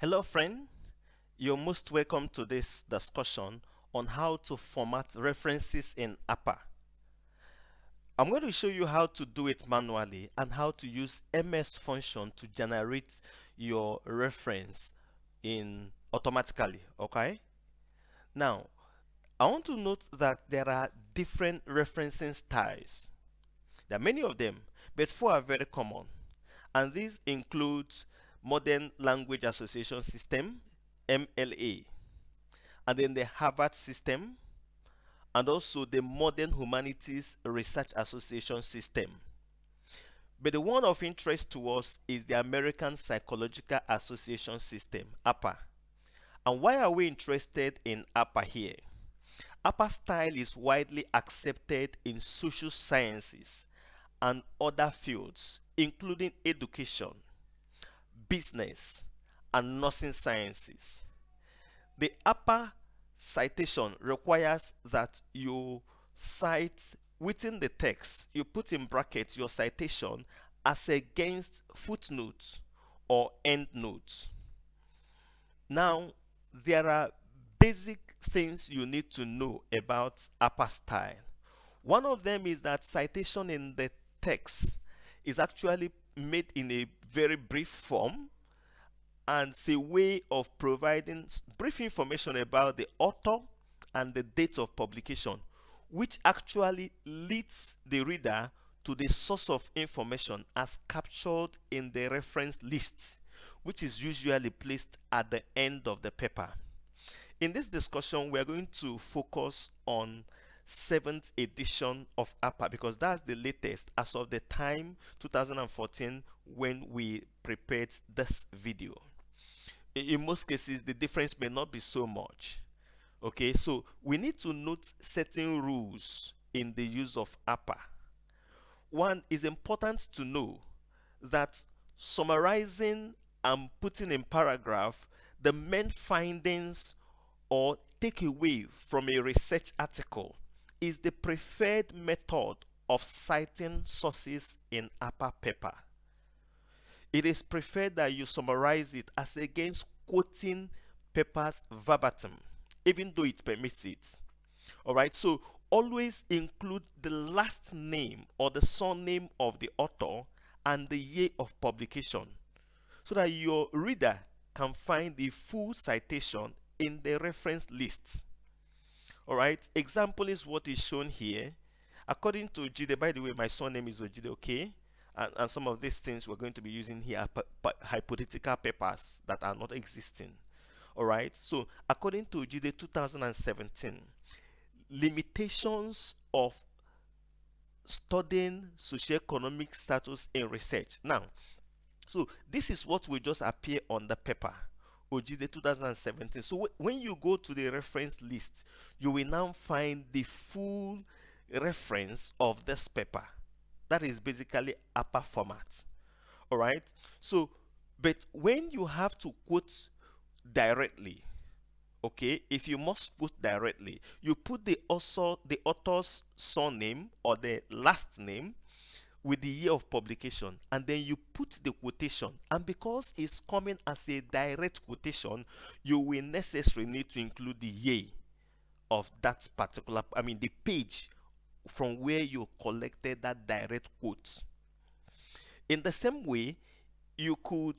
Hello friend, you're most welcome to this discussion on how to format references in APA. I'm going to show you how to do it manually and how to use MS function to generate your reference in automatically, okay? Now, I want to note that there are different referencing styles. There are many of them, but four are very common. And these include Modern Language Association System, MLA, and then the Harvard system, and also the Modern Humanities Research Association system. But the one of interest to us is the American Psychological Association system, APA. And why are we interested in APA here? APA style is widely accepted in social sciences and other fields, including education, business, and nursing sciences. The upper citation requires that you cite within the text, you put in brackets your citation as against footnotes or endnotes. Now, there are basic things you need to know about upper style. One of them is that citation in the text is actually made in a very brief form, and it's a way of providing brief information about the author and the date of publication, which actually leads the reader to the source of information as captured in the reference list, which is usually placed at the end of the paper. In this discussion, we are going to focus on 7th edition of APA because that's the latest as of the time 2014 when we prepared this video. In most cases, the difference may not be so much. Okay, so we need to note certain rules in the use of APA. One is important to know that summarizing and putting in paragraph the main findings or takeaway from a research article is the preferred method of citing sources in APA paper. It is preferred that you summarize it as against quoting papers verbatim, even though it permits it. Alright, so always include the last name or the surname of the author and the year of publication so that your reader can find the full citation in the reference list. Alright, example is what is shown here. According to Ojide, by the way, my surname is Ojide, okay? And some of these things we're going to be using here are hypothetical papers that are not existing. Alright, so according to Ojide 2017, limitations of studying socioeconomic status in research. Now, so this is what will just appear on the paper, Ojide 2017. So when you go to the reference list, you will now find the full reference of this paper. That is basically APA format. All right. So, but when you have to quote directly, okay, if you must quote directly, you put the author's surname or the last name with the year of publication, and then you put the quotation. And because it's coming as a direct quotation, you will necessarily need to include the year of that particular, the page from where you collected that direct quote. In the same way, you could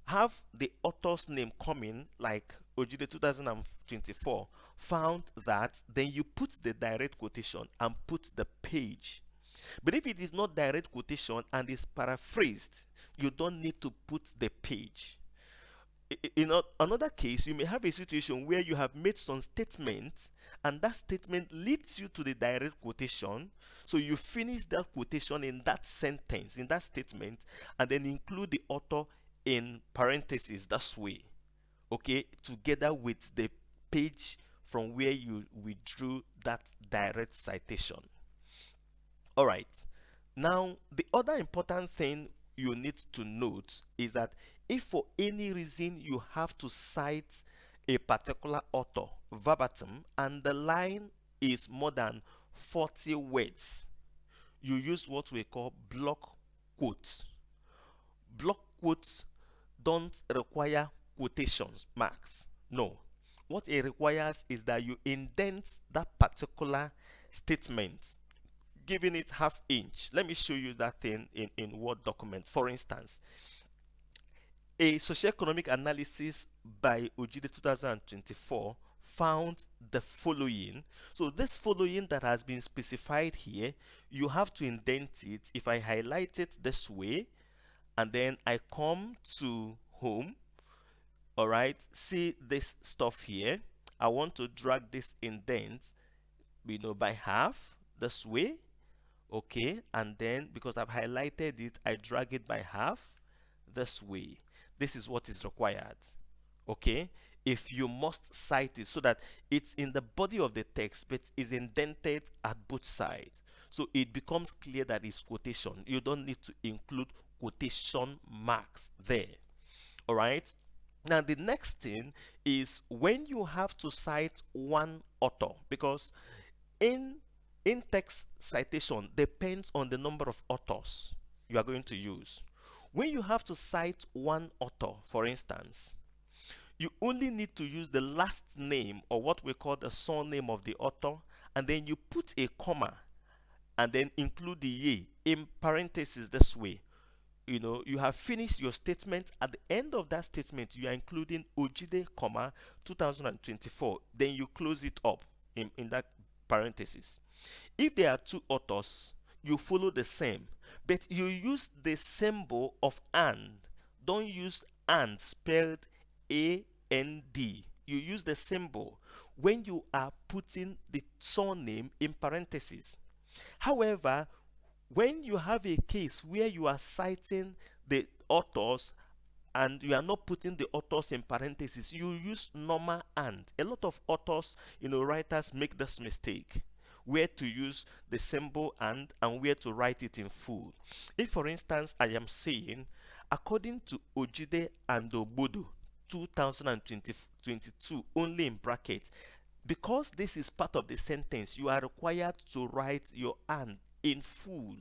have the author's name coming, like Ojide 2024 found that, then you put the direct quotation and put the page. But if it is not direct quotation and is paraphrased, you don't need to put the page. In another case, you may have a situation where you have made some statement and that statement leads you to the direct quotation. So you finish that quotation in that sentence, in that statement, and then include the author in parentheses that way, okay, together with the page from where you withdrew that direct citation. All right, now the other important thing you need to note is that if for any reason you have to cite a particular author verbatim and the line is more than 40 words, you use what we call block quotes. Block quotes don't require quotations marks. No. What it requires is that you indent that particular statement, giving it half inch. Let me show you that thing in Word document. For instance, a socioeconomic analysis by Ojide 2024 found the following. So this following that has been specified here, you have to indent it. If I highlight it this way and then I come to home, all right, see this stuff here. I want to drag this indent, by half this way, okay, and then because I've highlighted it, I drag it by half this way. This is what is required, okay. If you must cite it so that it's in the body of the text but is indented at both sides, so it becomes clear that it's quotation. You don't need to include quotation marks there, all right. Now the next thing is when you have to cite one author, because in in-text citation depends on the number of authors you are going to use. When you have to cite one author, for instance, you only need to use the last name, or what we call the surname of the author, and then you put a comma and then include the ye in parentheses this way. You have finished your statement. At the end of that statement, you are including Ojide, 2024. Then you close it up in that parenthesis. If there are two authors, you follow the same, but you use the symbol of and. Don't use and spelled A-N-D. You use the symbol when you are putting the surname in parentheses. However, when you have a case where you are citing the authors and you are not putting the authors in parentheses, you use normal and. A lot of authors, writers make this mistake, where to use the symbol and where to write it in full. If, for instance, I am saying, according to Ojide and Obodo 2022, only in brackets, because this is part of the sentence, you are required to write your and in full.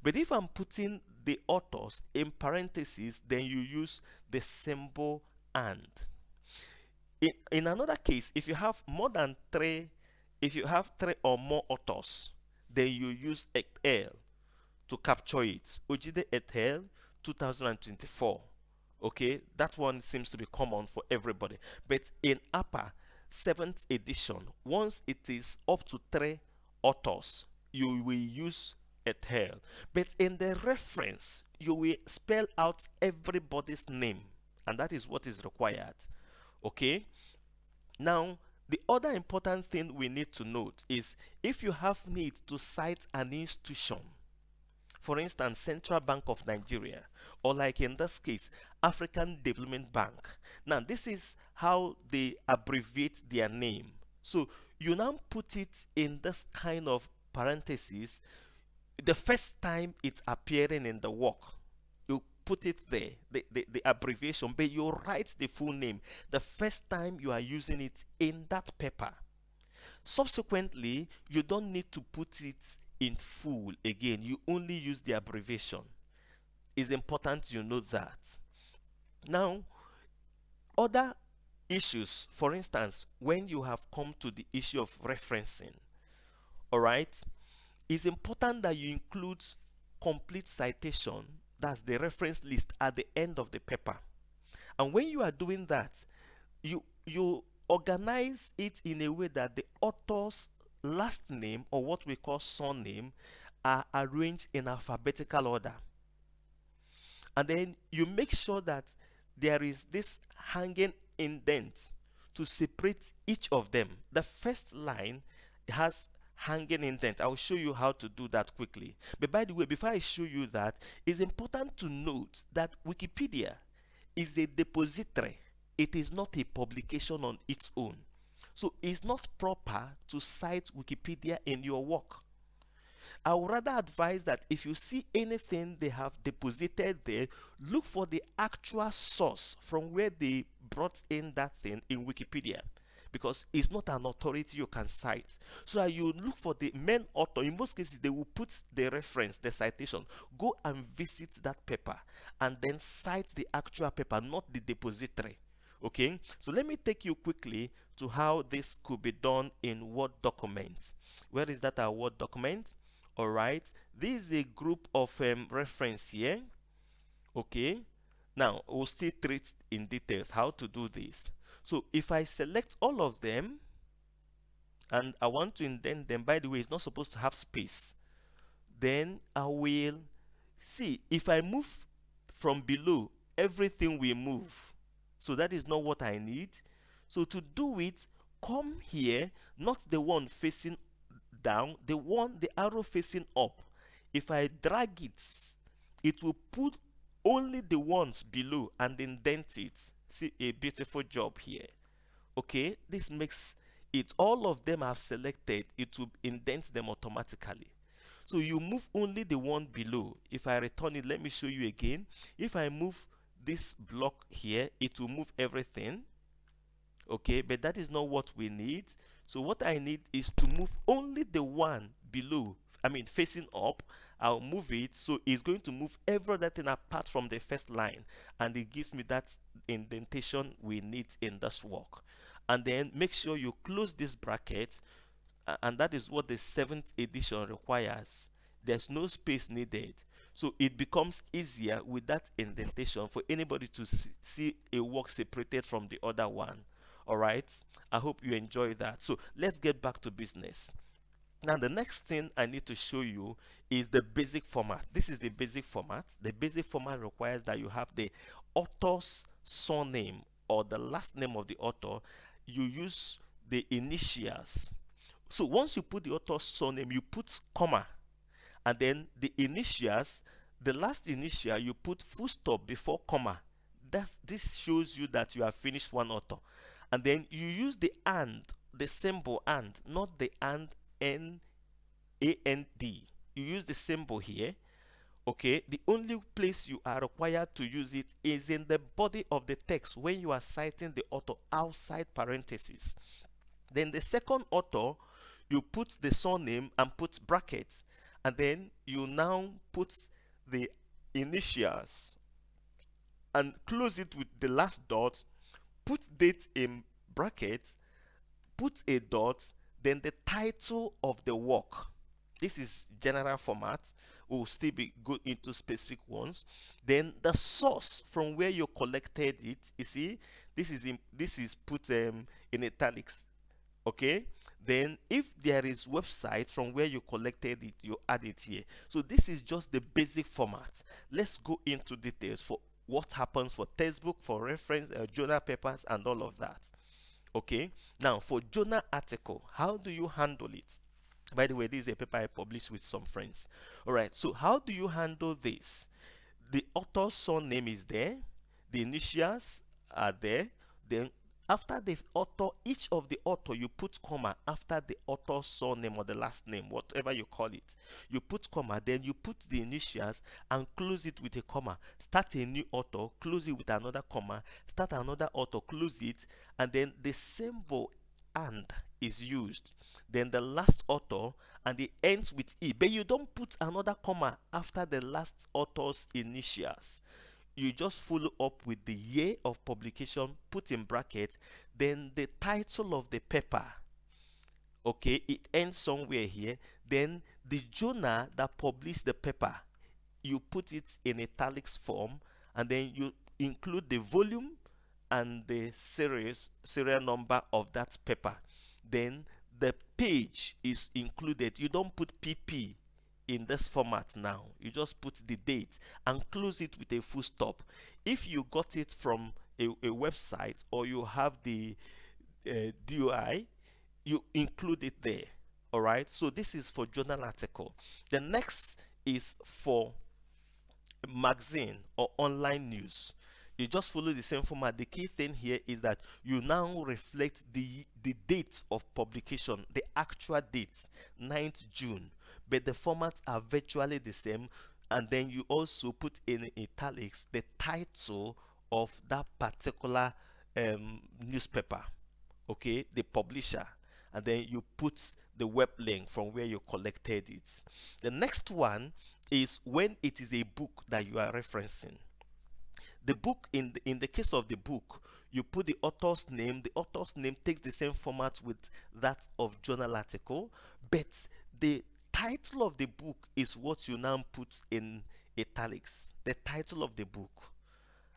But if I'm putting the authors in parentheses, then you use the symbol and. In another case, if you have three or more authors, then you use et al. To capture it. Ojide et al. 2024. Okay, that one seems to be common for everybody. But in APA 7th edition, once it is up to 3 authors, you will use et al. But in the reference, you will spell out everybody's name, and that is what is required. Okay, now the other important thing we need to note is if you have need to cite an institution, for instance, Central Bank of Nigeria, or like in this case, African Development Bank. Now, this is how they abbreviate their name. So you now put it in this kind of parentheses the first time it's appearing in the work. You put it there, the abbreviation, but you write the full name the first time you are using it in that paper. Subsequently, you don't need to put it in full again. You only use the abbreviation. It's important you know that. Now, other issues, for instance, when you have come to the issue of referencing, all right, it's important that you include complete citation, that's the reference list, at the end of the paper. And when you are doing that, you organize it in a way that the author's last name, or what we call surname, are arranged in alphabetical order. And then you make sure that there is this hanging indent to separate each of them. The first line has hanging indent. I'll show you how to do that quickly. But by the way, before I show you that, it's important to note that Wikipedia is a depository. It is not a publication on its own. So it's not proper to cite Wikipedia in your work. I would rather advise that if you see anything they have deposited there, look for the actual source from where they brought in that thing in Wikipedia, because it's not an authority you can cite. So that you look for the main author. In most cases, they will put the reference, the citation. Go and visit that paper and then cite the actual paper, not the depository. Okay, so let me take you quickly to how this could be done in Word document. Where is that our Word document? All right, this is a group of reference here. Okay, now we'll still treat in details how to do this. So if I select all of them and I want to indent them, by the way, it's not supposed to have space, then I will see if I move from below, everything will move. So that is not what I need. So to do it, come here, not the one facing down, the arrow facing up. If I drag it, it will put only the ones below and indent it. See a beautiful job here. Okay, this makes it, all of them I've selected, it will indent them automatically. So you move only the one below. If I return it, let me show you again. If I move this block here, it will move everything. Okay, but that is not what we need. So what I need is to move only the one below, I mean facing up. I'll move it, so it's going to move every other thing apart from the first line, and it gives me that indentation we need in this work. And then make sure you close this bracket, and that is what the 7th edition requires. There's no space needed, so it becomes easier with that indentation for anybody to see a work separated from the other one. All right, I hope you enjoy that. So let's get back to business. Now the next thing I need to show you is the basic format. This is the basic format. The basic format requires that you have the author's surname or the last name of the author. You use the initials. So once you put the author's surname, you put comma, and then the initials, the last initial, you put full stop before comma. This shows you that you have finished one author. And then you use the and, the symbol and, not the and you use the symbol here. Okay, the only place you are required to use it is in the body of the text when you are citing the author outside parentheses. Then the second author, you put the surname and put brackets, and then you now put the initials and close it with the last dot, put date in brackets, put a dot, then the title of the work. This is general format. We'll still be go into specific ones. Then the source from where you collected it. You see, this is put in italics. Okay, then if there is website from where you collected it, you add it here. So this is just the basic format. Let's go into details for what happens for textbook, for reference, journal papers, and all of that. Okay, now for journal article, how do you handle it? By the way, this is a paper I published with some friends. All right, so how do you handle this? The author's surname is there, the initials are there. Then after the author, each of the author, you put comma after the author's surname or the last name, whatever you call it. You put comma, then you put the initials and close it with a comma. Start a new author, close it with another comma, start another author, close it, and then the symbol and is used. Then the last author, and it ends with e, but you don't put another comma after the last author's initials. You just follow up with the year of publication, put in bracket, then the title of the paper. Okay, it ends somewhere here. Then the journal that published the paper, you put it in italics form, and then you include the volume and the serial number of that paper. Then the page is included. You don't put pp in this format now. You just put the date and close it with a full stop. If you got it from a website or you have the DOI, you include it there. All right, so this is for journal article. The next is for magazine or online news. You just follow the same format. The key thing here is that you now reflect the date of publication, the actual date, 9th June, but the formats are virtually the same. And then you also put in italics the title of that particular newspaper, okay, the publisher, and then you put the web link from where you collected it. The next one is when it is a book that you are referencing. The book, in the case of the book, you put the author's name. The author's name takes the same format with that of journal article, but the title of the book is what you now put in italics. The title of the book,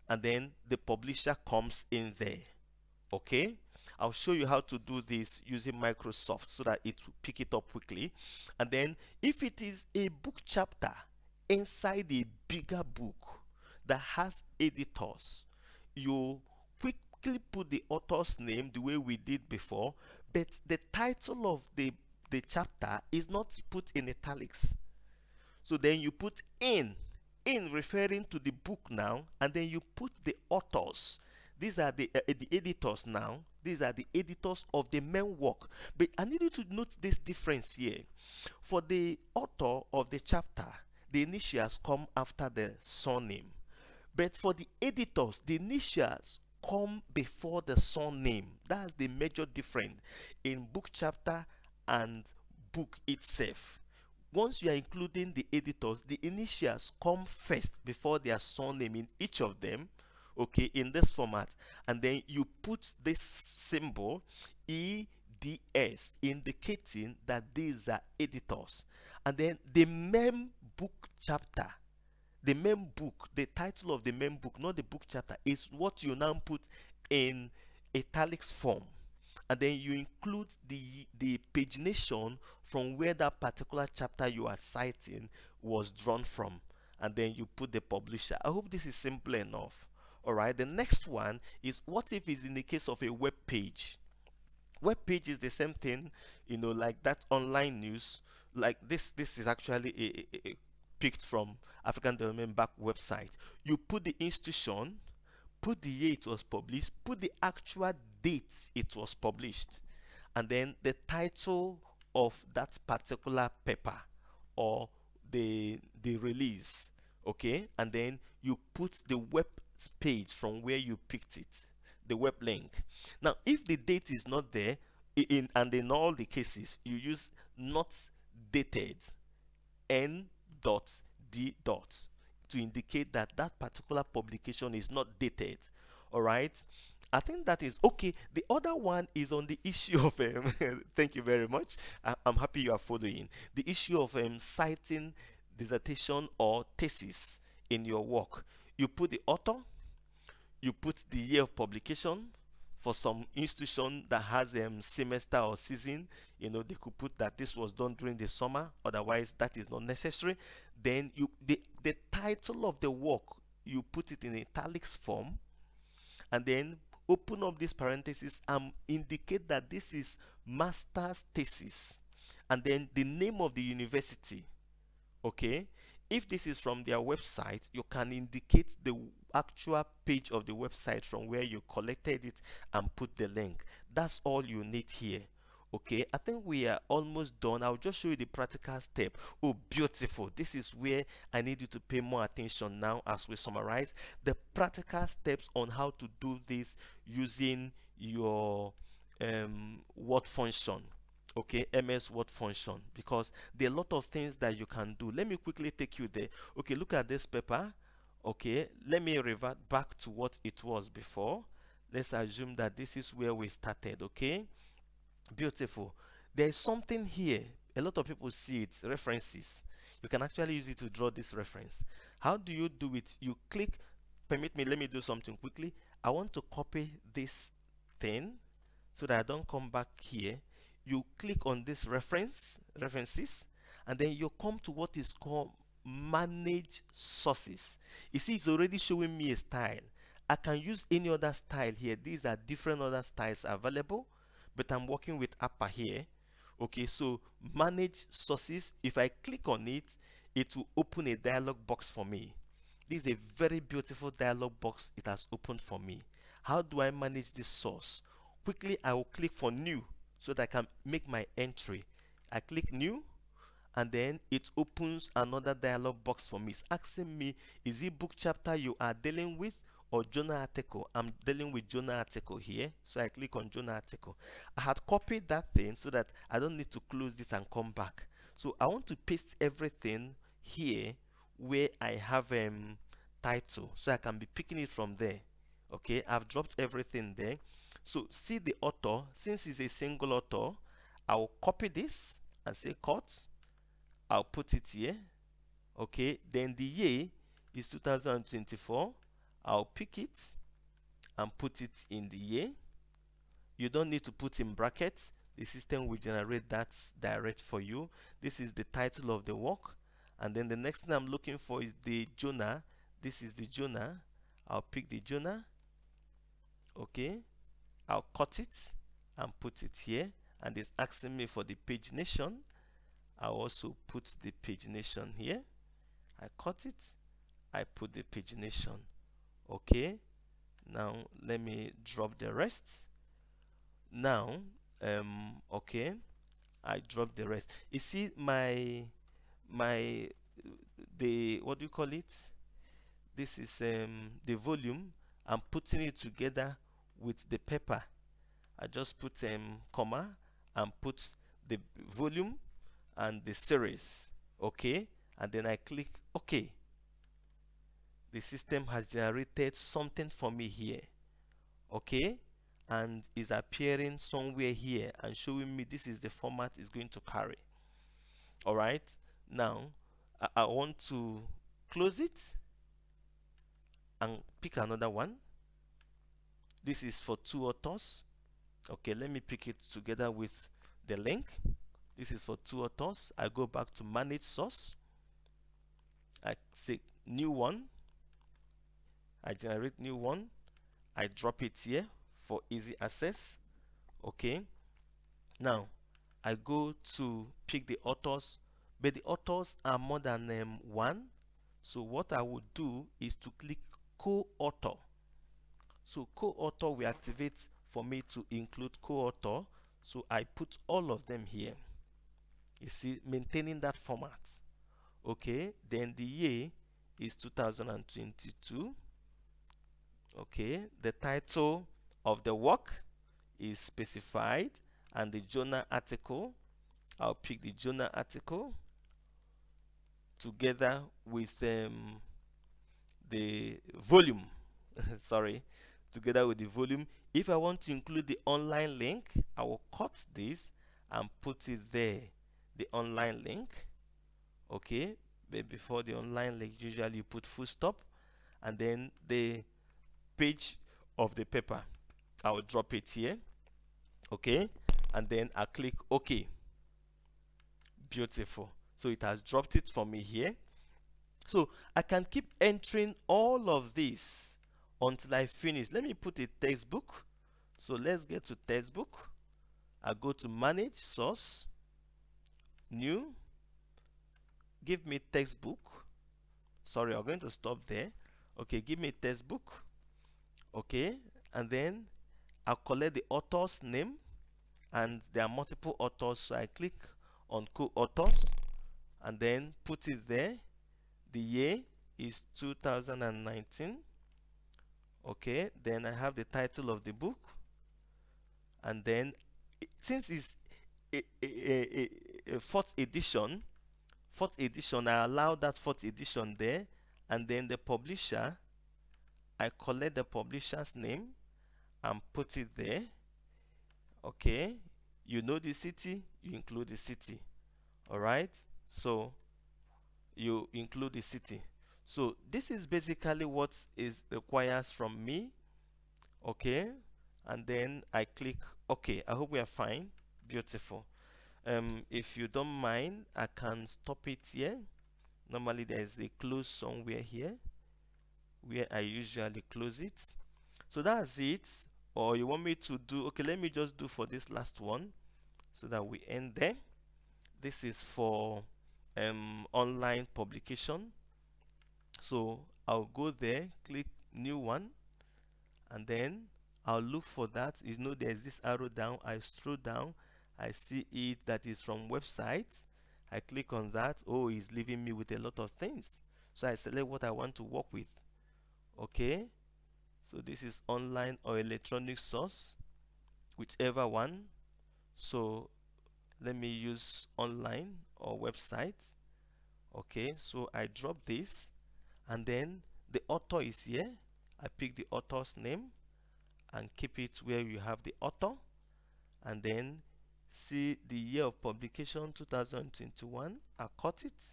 and then the publisher comes in there. Okay, I'll show you how to do this using Microsoft so that it will pick it up quickly. And then if it is a book chapter inside a bigger book that has editors, you quickly put the author's name the way we did before, but the title of the chapter is not put in italics. So then you put in referring to the book now, and then you put the authors. These are the editors now. These are the editors of the main work. But I need you to note this difference here. For the author of the chapter, the initials come after the surname. But for the editors, the initials come before the surname. That's the major difference in book chapter and book itself. Once you are including the editors, the initials come first before their surname in each of them, okay, in this format. And then you put this symbol EDS, indicating that these are editors. And then the main book chapter, the main book, the title of the main book, not the book chapter, is what you now put in italics form. And then you include the pagination from where that particular chapter you are citing was drawn from, and then you put the publisher. I hope this is simple enough. All right, the next one is, what if it's in the case of a web page? Web page is the same thing, like that online news. Like this is actually picked from African Development Bank website. You put the institution, put the year it was published, put the actual date it was published, and then the title of that particular paper or the release. Okay, and then you put the web page from where you picked it, the web link. Now if the date is not there, in all the cases you use not dated, n dot d dot, to indicate that that particular publication is not dated. All right, I think that is okay. The other one is on the issue of thank you very much. I'm happy you are following the issue of citing dissertation or thesis in your work. You put the author, you put the year of publication. For some institution that has semester or season, they could put that this was done during the summer, otherwise that is not necessary. Then the title of the work, you put it in italics form, and then open up this parenthesis and indicate that this is master's thesis, and then the name of the university. Okay, if this is from their website, you can indicate the actual page of the website from where you collected it and put the link. That's all you need here. Okay, I think we are almost done. I'll just show you the practical step. Oh, beautiful. This is where I need you to pay more attention now as we summarize the practical steps on how to do this using your word function. Okay, MS Word function, because there are a lot of things that you can do. Let me quickly take you there. Okay, look at this paper. Okay, let me revert back to what it was before. Let's assume that this is where we started. Okay, beautiful. There is something here. A lot of people see it, references. You can actually use it to draw this reference. How do you do it? You click, permit me, let me do something quickly. I want to copy this thing so that I don't come back here. You click on this references, and then you come to what is called manage sources. You see, it's already showing me a style. I can use any other style here. These are different other styles available, but I'm working with APA here. Okay, so manage sources. If I click on it, it will open a dialog box for me. This is a very beautiful dialog box it has opened for me. How do I manage this source? Quickly, I will click for new so that I can make my entry. I click new, and then it opens another dialog box for me. It's asking me, is it book chapter you are dealing with or journal article? I'm dealing with journal article here, so I click on journal article. I had copied that thing so that I don't need to close this and come back. So I want to paste everything here where I have title, so I can be picking it from there. Okay, I've dropped everything there. So see the author, since it's a single author, I'll copy this and say cut. I'll put it here. Okay, then the year is 2024. I'll pick it and put it in the year. You don't need to put in brackets. The system will generate that direct for you. This is the title of the work. And then the next thing I'm looking for is the journal. This is the journal. I'll pick the journal. Okay, I'll cut it and put it here. And it's asking me for the pagination. I'll also put the pagination here. I cut it. I put the pagination. Okay, now let me drop the rest. Now okay, I drop the rest. You see my the, what do you call it, this is the volume. I'm putting it together with the paper. I just put comma and put the volume and the series. Okay, and then I click OK. The system has generated something for me here. Okay, and is appearing somewhere here and showing me this is the format it's going to carry. All right, now I want to close it and pick another one. This is for 2 authors. Okay, let me pick it together with the link. This is for 2 authors. I go back to manage source. I say new one. I generate new one. I drop it here for easy access. Okay, now I go to pick the authors, but the authors are more than 1. So what I would do is to click co-author. So co-author will activate for me to include co-author. So I put all of them here. You see, maintaining that format. Okay, then the year is 2022. Okay, the title of the work is specified, and the journal article, I'll pick the journal article together with the volume. Sorry, together with the volume. If I want to include the online link, I will cut this and put it there, the online link. Okay, but before the online link, usually you put full stop, and then the page of the paper, I will drop it here. Okay, and then I click OK. Beautiful. So it has dropped it for me here. So I can keep entering all of this until I finish. Let me put a textbook. So let's get to textbook. I go to manage source, new, give me textbook. Sorry, I'm going to stop there. Okay, give me textbook. Okay, and then I'll collect the author's name, and there are multiple authors, so I click on co-authors and then put it there. The year is 2019. Okay, then I have the title of the book, and then since it's a fourth edition, I allow that fourth edition there, and then the publisher, I collect the publisher's name and put it there. Okay, you know the city, you include the city. All right, so you include the city. So this is basically what is requires from me. Okay, and then I click OK. I hope we are fine. Beautiful. If you don't mind, I can stop it here. Normally there is a close somewhere here where I usually close it. So that's it. Or you want me to do, okay, let me just do for this last one so that we end there. This is for online publication. So I'll go there, click new one, and then I'll look for that. You know, there's this arrow down. I scroll down, I see it that is from website. I click on that. Oh, it's leaving me with a lot of things. So I select what I want to work with. Okay, so this is online or electronic source, whichever one. So let me use online or website. Okay, so I drop this, and then The author is here. I pick the author's name and keep it where you have the author, and then see the year of publication 2021. I cut it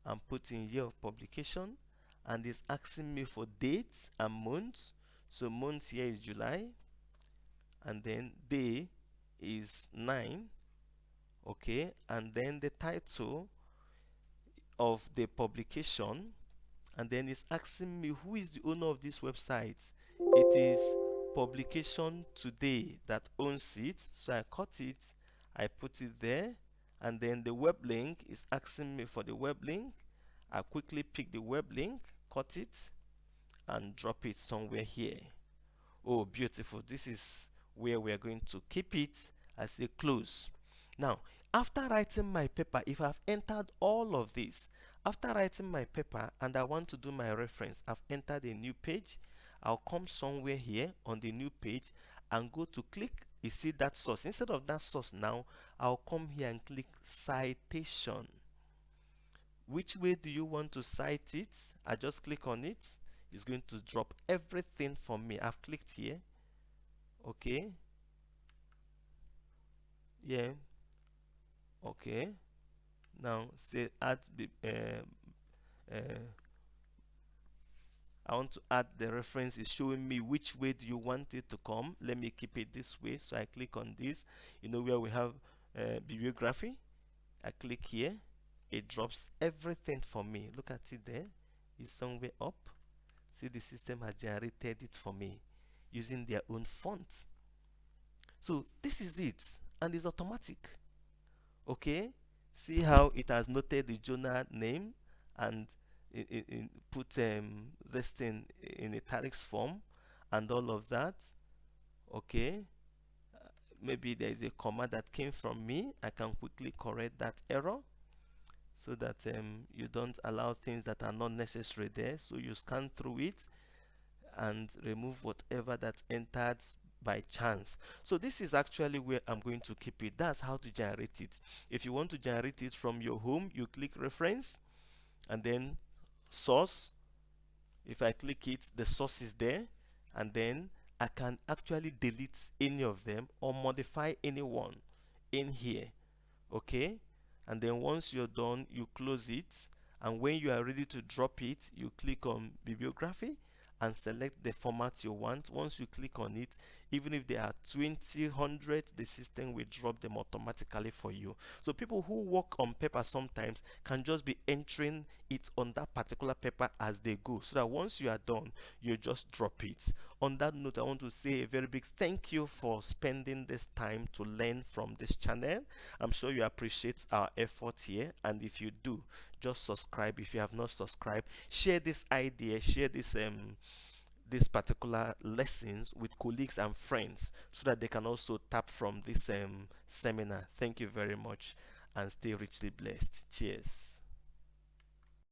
and put in year of publication, and it's asking me for dates and months. So month here is July, and then day is 9. Okay, and then the title of the publication, and then it's asking me who is the owner of this website. It is Publication Today that owns it, so I cut it, I put it there, and then the web link is asking me for the web link. I quickly pick the web link, cut it, and drop it somewhere here. Oh, beautiful. This is where we are going to keep it as a close. Now, after writing my paper, if I've entered all of this, after writing my paper and I want to do my reference, I've entered a new page. I'll come somewhere here on the new page and go to click. You see that source. Instead of that source now, I'll come here and click citation. Which way do you want to cite it? I just click on it. It's going to drop everything for me. I've clicked here. Okay. Yeah. Okay. Now say add uh, I want to add the reference. Is showing me which way do you want it to come. Let me keep it this way. So I click on this. You know where we have bibliography. I click here. It drops everything for me. Look at it there. It's somewhere up. See, the system has generated it for me using their own font. So this is it, and it's automatic. Okay, see how it has noted the journal name and it put this thing in italics form and all of that. Okay, maybe there is a comma that came from me. I can quickly correct that error so that you don't allow things that are not necessary there. So you scan through it and remove whatever that entered by chance. So this is actually where I'm going to keep it. That's how to generate it. If you want to generate it from your home, you click reference and then source. If I click it, the source is there, and then I can actually delete any of them or modify anyone in here. Okay, and then once you're done, you close it, and when you are ready to drop it, you click on bibliography and select the format you want. Once you click on it, even if there are 20, 100, the system will drop them automatically for you. So people who work on paper sometimes can just be entering it on that particular paper as they go, so that once you are done, you just drop it. On that note, I want to say a very big thank you for spending this time to learn from this channel. I'm sure you appreciate our effort here, and if you do, just subscribe. If you have not subscribed, share this idea, share this particular lessons with colleagues and friends so that they can also tap from this seminar. Thank you very much, and stay richly blessed. Cheers.